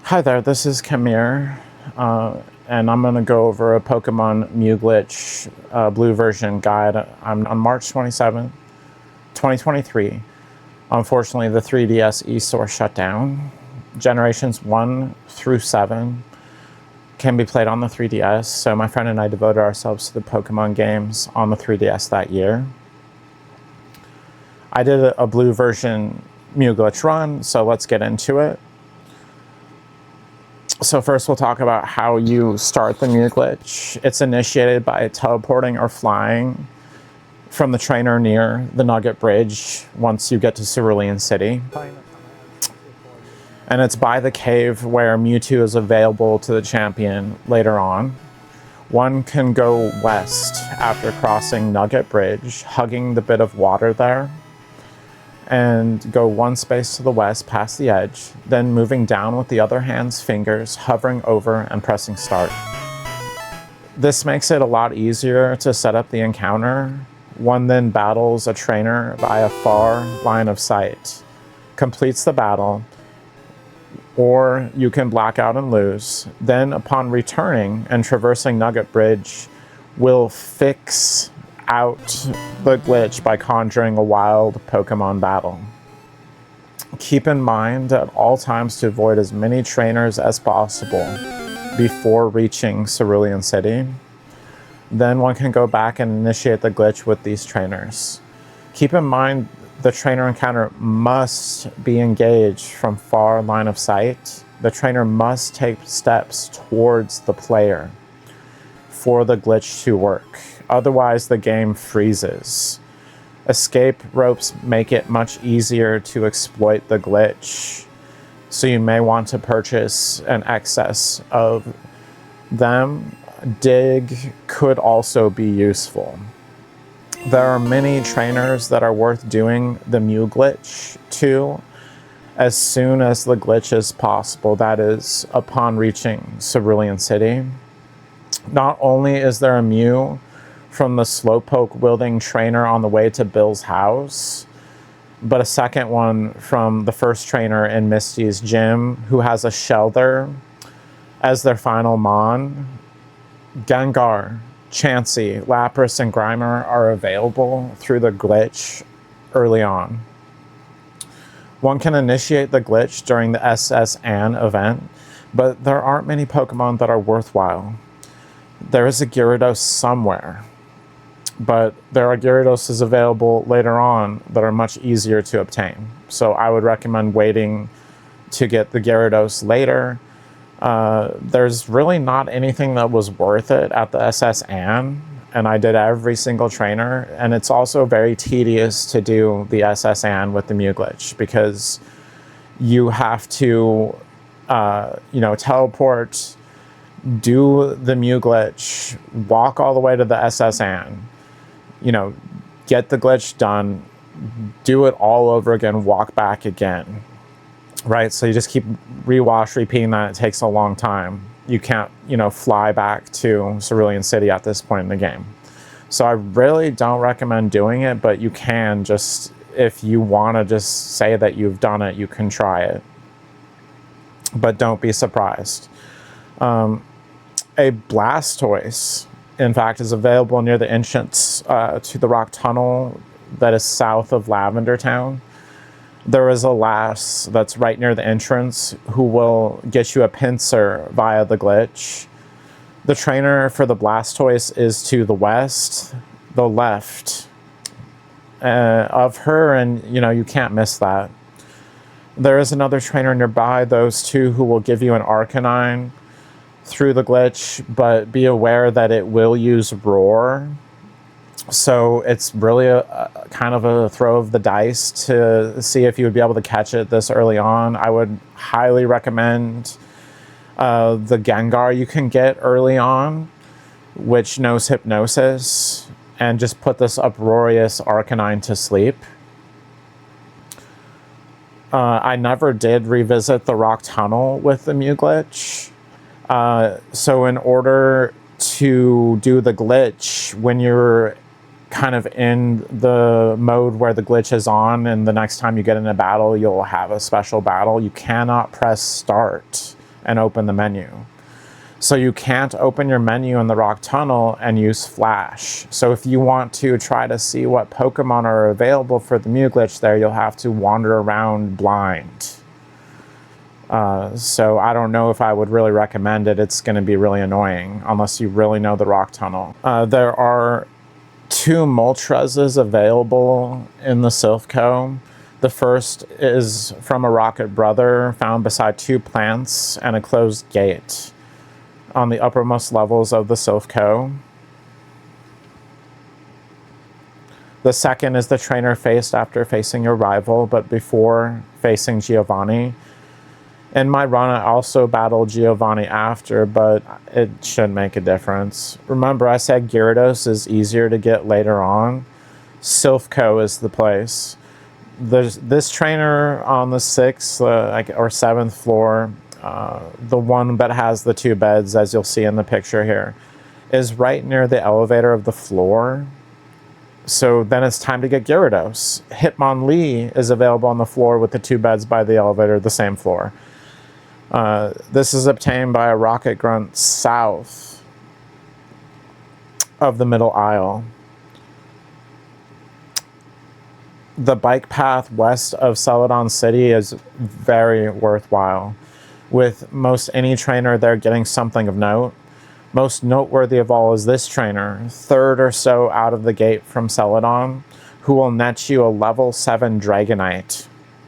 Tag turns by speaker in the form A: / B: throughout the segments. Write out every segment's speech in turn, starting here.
A: Hi there, this is Chemire, and I'm going to go over a Pokemon Mew Glitch Blue version guide. I'm on March 27th, 2023. Unfortunately, the 3DS eStore shut down. Generations 1 through 7 can be played on the 3DS, so my friend and I devoted ourselves to the Pokemon games on the 3DS that year. I did a blue version Mew Glitch run, so let's get into it. So first we'll talk about how you start the Mew Glitch. It's initiated by teleporting or flying from the trainer near the Nugget Bridge once you get to Cerulean City. And it's by the cave where Mewtwo is available to the champion later on. One can go west after crossing Nugget Bridge, hugging the bit of water there, and go one space to the west past the edge, then moving down with the other hand's fingers, hovering over and pressing start. This makes it a lot easier to set up the encounter. One then battles a trainer by a far line of sight, completes the battle, or you can black out and lose. Then upon returning and traversing Nugget Bridge, will fix out the glitch by conjuring a wild Pokemon battle. Keep in mind at all times to avoid as many trainers as possible before reaching Cerulean City. Then one can go back and initiate the glitch with these trainers. Keep in mind the trainer encounter must be engaged from far line of sight. The trainer must take steps towards the player for the glitch to work. Otherwise, the game freezes. Escape ropes make it much easier to exploit the glitch, so you may want to purchase an excess of them. Dig could also be useful. There are many trainers that are worth doing the Mew Glitch to as soon as the glitch is possible, that is, upon reaching Cerulean City. Not only is there a Mew from the Slowpoke wielding trainer on the way to Bill's house, but a second one from the first trainer in Misty's gym who has a Shelter as their final Mon. Gengar, Chansey, Lapras, and Grimer are available through the glitch early on. One can initiate the glitch during the SS Ann event, but there aren't many Pokemon that are worthwhile. There is a Gyarados somewhere, but there are Gyarados available later on that are much easier to obtain. So I would recommend waiting to get the Gyarados later. There's really not anything that was worth it at the SS Ann, and I did every single trainer, and it's also very tedious to do the SS Ann with the Mew Glitch because you have to, teleport, do the Mew Glitch, walk all the way to the SS Ann, get the glitch done, do it all over again, walk back again, right? So you just keep repeating that. It takes a long time. You can't, fly back to Cerulean City at this point in the game. So I really don't recommend doing it, but you can just, if you want to just say that you've done it, you can try it. But don't be surprised. A Blastoise, in fact, is available near the entrance to the rock tunnel that is south of Lavender Town. There is a lass that's right near the entrance who will get you a pincer via the glitch. The trainer for the Blastoise is to the west, the left of her, and you can't miss that. There is another trainer nearby those two who will give you an Arcanine through the glitch, but be aware that it will use Roar. So it's really a kind of a throw of the dice to see if you would be able to catch it this early on. I would highly recommend the Gengar you can get early on, which knows Hypnosis, and just put this uproarious Arcanine to sleep. I never did revisit the rock tunnel with the Mew Glitch. So in order to do the glitch, when you're kind of in the mode where the glitch is on and the next time you get in a battle, you'll have a special battle, you cannot press start and open the menu. So you can't open your menu in the rock tunnel and use flash. So if you want to try to see what Pokemon are available for the Mew glitch there, you'll have to wander around blind. So I don't know if I would really recommend it. It's going to be really annoying unless you really know the rock tunnel. There are 2 Moltres available in the Silph. The first is from a Rocket Brother found beside 2 plants and a closed gate on the uppermost levels of the Silph. The second is the trainer faced after facing your rival, but before facing Giovanni. In my run, I also battled Giovanni after, but it shouldn't make a difference. Remember, I said Gyarados is easier to get later on. Silph is the place. There's this trainer on the 6th or 7th floor, the one that has the 2 beds, as you'll see in the picture here, is right near the elevator of the floor. So then it's time to get Gyarados. Hitmonlee is available on the floor with the 2 beds by the elevator, the same floor. This is obtained by a Rocket Grunt south of the middle aisle. The bike path west of Celadon City is very worthwhile, with most any trainer there getting something of note. Most noteworthy of all is this trainer, 3rd or so out of the gate from Celadon, who will net you a level 7 Dragonite.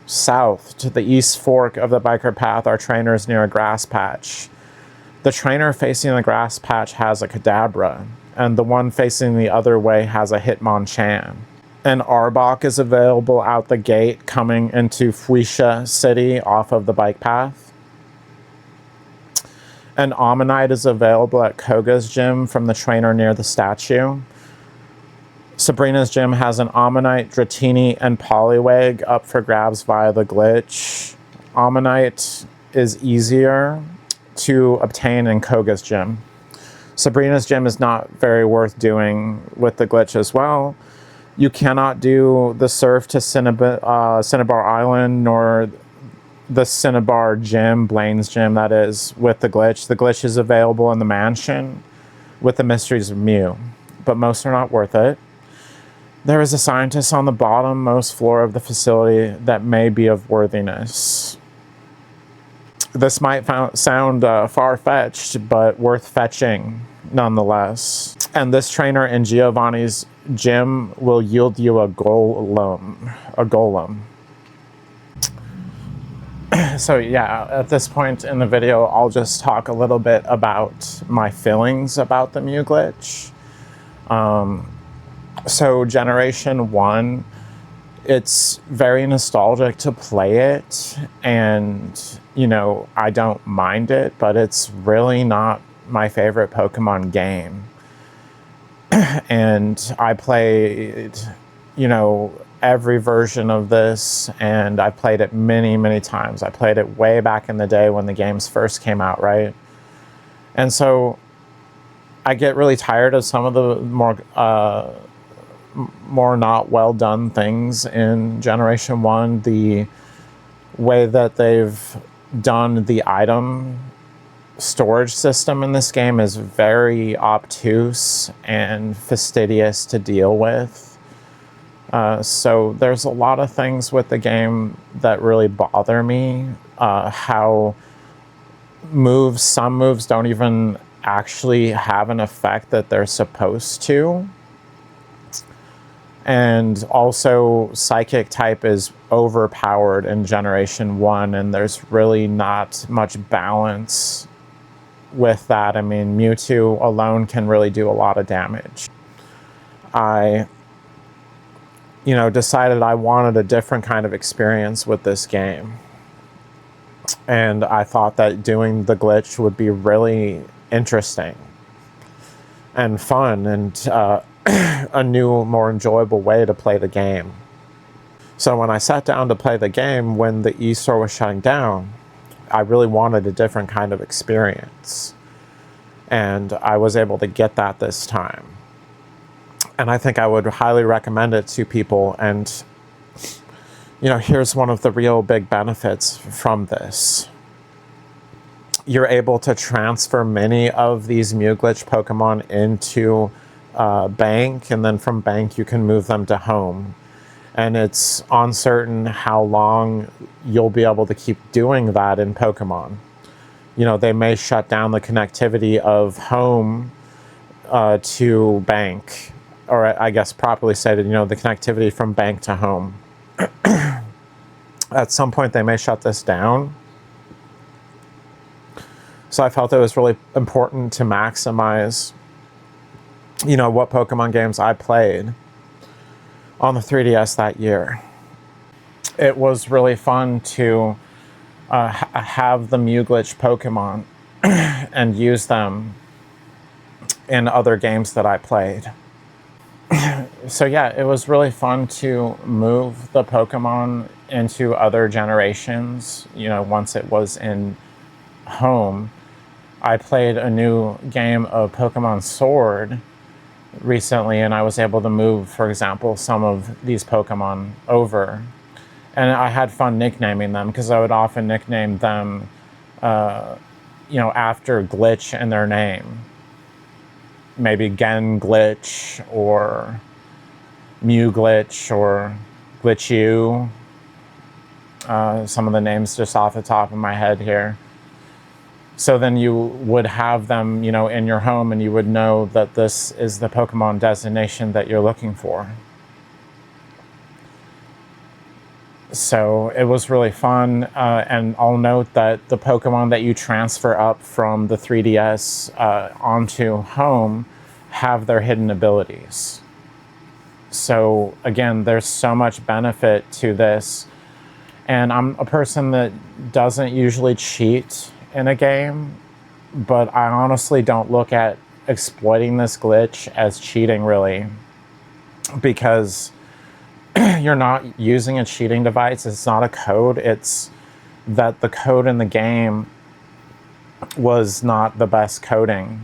A: South to the east fork of the biker path are trainers near a grass patch. The trainer facing the grass patch has a Kadabra, and the one facing the other way has a Hitmonchan. An Arbok is available out the gate coming into Fuchsia City off of the bike path. An Ammonite is available at Koga's gym from the trainer near the statue. Sabrina's gym has an Ammonite, Dratini, and Poliwag up for grabs via the glitch. Ammonite is easier to obtain in Koga's gym. Sabrina's gym is not very worth doing with the glitch as well. You cannot do the surf to Cinnabar Island, nor the Cinnabar gym, Blaine's gym that is, with the glitch. The glitch is available in the mansion with the Mysteries of Mew, but most are not worth it. There is a scientist on the bottom-most floor of the facility that may be of worthiness. This might sound far-fetched, but worth fetching nonetheless. And this trainer in Giovanni's gym will yield you a golem. So yeah, at this point in the video, I'll just talk a little bit about my feelings about the Mew glitch. So Generation 1, it's very nostalgic to play it, and, you know, I don't mind it, but it's really not my favorite Pokemon game. And I played, you know, every version of this, and I played it many, many times. I played it way back in the day when the games first came out, right? And so I get really tired of some of the more not well done things in Generation 1. The way that they've done the item storage system in this game is very obtuse and fastidious to deal with. So there's a lot of things with the game that really bother me. How some moves don't even actually have an effect that they're supposed to. And also, Psychic type is overpowered in Generation 1, and there's really not much balance with that. I mean, Mewtwo alone can really do a lot of damage. I, you know, decided I wanted a different kind of experience with this game. And I thought that doing the glitch would be really interesting and fun, and a new, more enjoyable way to play the game. So when I sat down to play the game, when the e-store was shutting down, I really wanted a different kind of experience. And I was able to get that this time. And I think I would highly recommend it to people. And, you know, here's one of the real big benefits from this. you're able to transfer many of these Mewglitch Pokemon into bank, and then from bank you can move them to home. And it's uncertain how long you'll be able to keep doing that in Pokemon. You know, they may shut down the connectivity of home to bank, or I guess properly stated, you know, the connectivity from bank to home. At some point they may shut this down. So I felt it was really important to maximize, you know, what Pokemon games I played on the 3DS that year. It was really fun to have the Mewglitch Pokemon and use them in other games that I played. So yeah, it was really fun to move the Pokemon into other generations, you know, once it was in home. I played a new game of Pokemon Sword recently, and I was able to move, for example, some of these Pokemon over. And I had fun nicknaming them, because I would often nickname them, you know, after glitch in their name. Maybe Gen Glitch, or Mew Glitch, or Glitchu. Some of the names just off the top of my head here. So then you would have them, you know, in your home, and you would know that this is the Pokemon designation that you're looking for. So it was really fun, and I'll note that the Pokemon that you transfer up from the 3DS onto home have their hidden abilities. So again, there's so much benefit to this, and I'm a person that doesn't usually cheat in a game, but I honestly don't look at exploiting this glitch as cheating, really, because you're not using a cheating device. It's not a code. It's that the code in the game was not the best coding.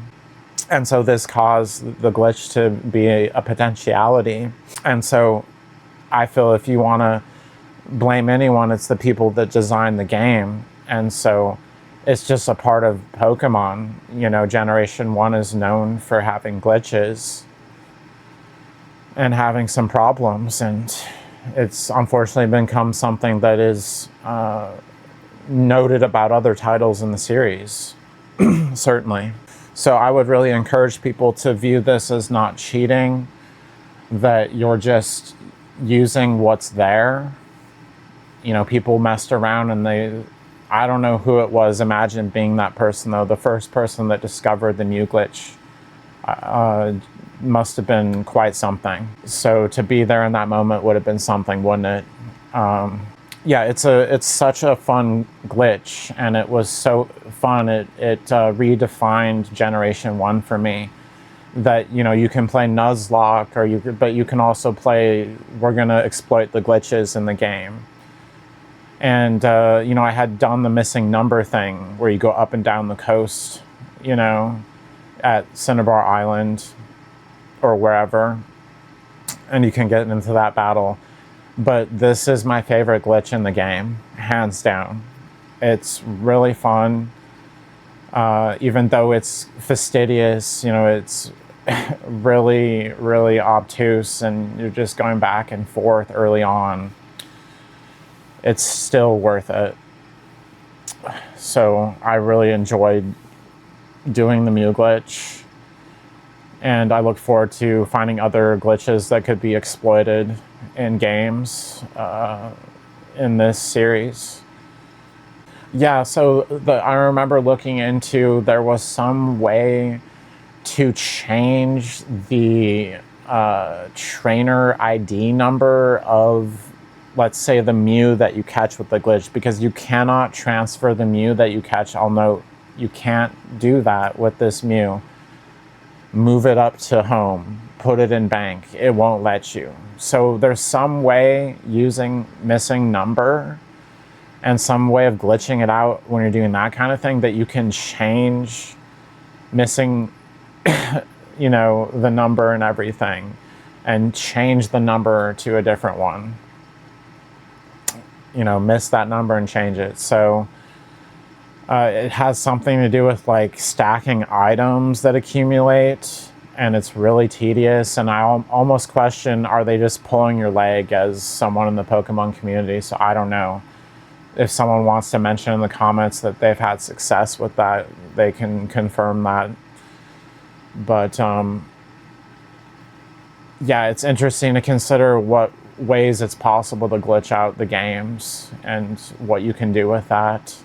A: And so this caused the glitch to be a potentiality. And so I feel if you want to blame anyone, it's the people that designed the game. And so it's just a part of Pokemon. You know, Generation 1 is known for having glitches and having some problems, and it's unfortunately become something that is noted about other titles in the series, certainly. So I would really encourage people to view this as not cheating, that you're just using what's there. You know, people messed around and I don't know who it was, imagine being that person though, the first person that discovered the Mew glitch must have been quite something. So to be there in that moment would have been something, wouldn't it? Yeah, it's such a fun glitch, and it was so fun. It redefined Generation 1 for me. That, you know, you can play Nuzlocke, but you can also play, we're gonna exploit the glitches in the game. And you know, I had done the missing number thing where you go up and down the coast, you know, at Cinnabar Island or wherever, and you can get into that battle. But this is my favorite glitch in the game, hands down. It's really fun, even though it's fastidious, you know, it's really, really obtuse, and you're just going back and forth early on. It's still worth it. So I really enjoyed doing the Mew glitch, and I look forward to finding other glitches that could be exploited in games in this series. Yeah, so I remember looking into, there was some way to change the trainer ID number of, let's say, the Mew that you catch with the glitch, because you cannot transfer the Mew that you catch. I'll note, you can't do that with this Mew. Move it up to home, put it in bank, it won't let you. So there's some way using missing number and some way of glitching it out when you're doing that kind of thing, that you can change missing, you know, the number and everything, and change the number to a different one. You know, miss that number and change it. So It has something to do with like stacking items that accumulate, and it's really tedious. And I almost question, are they just pulling your leg as someone in the Pokemon community? So I don't know. If someone wants to mention in the comments that they've had success with that, they can confirm that. But yeah, it's interesting to consider what ways it's possible to glitch out the games and what you can do with that.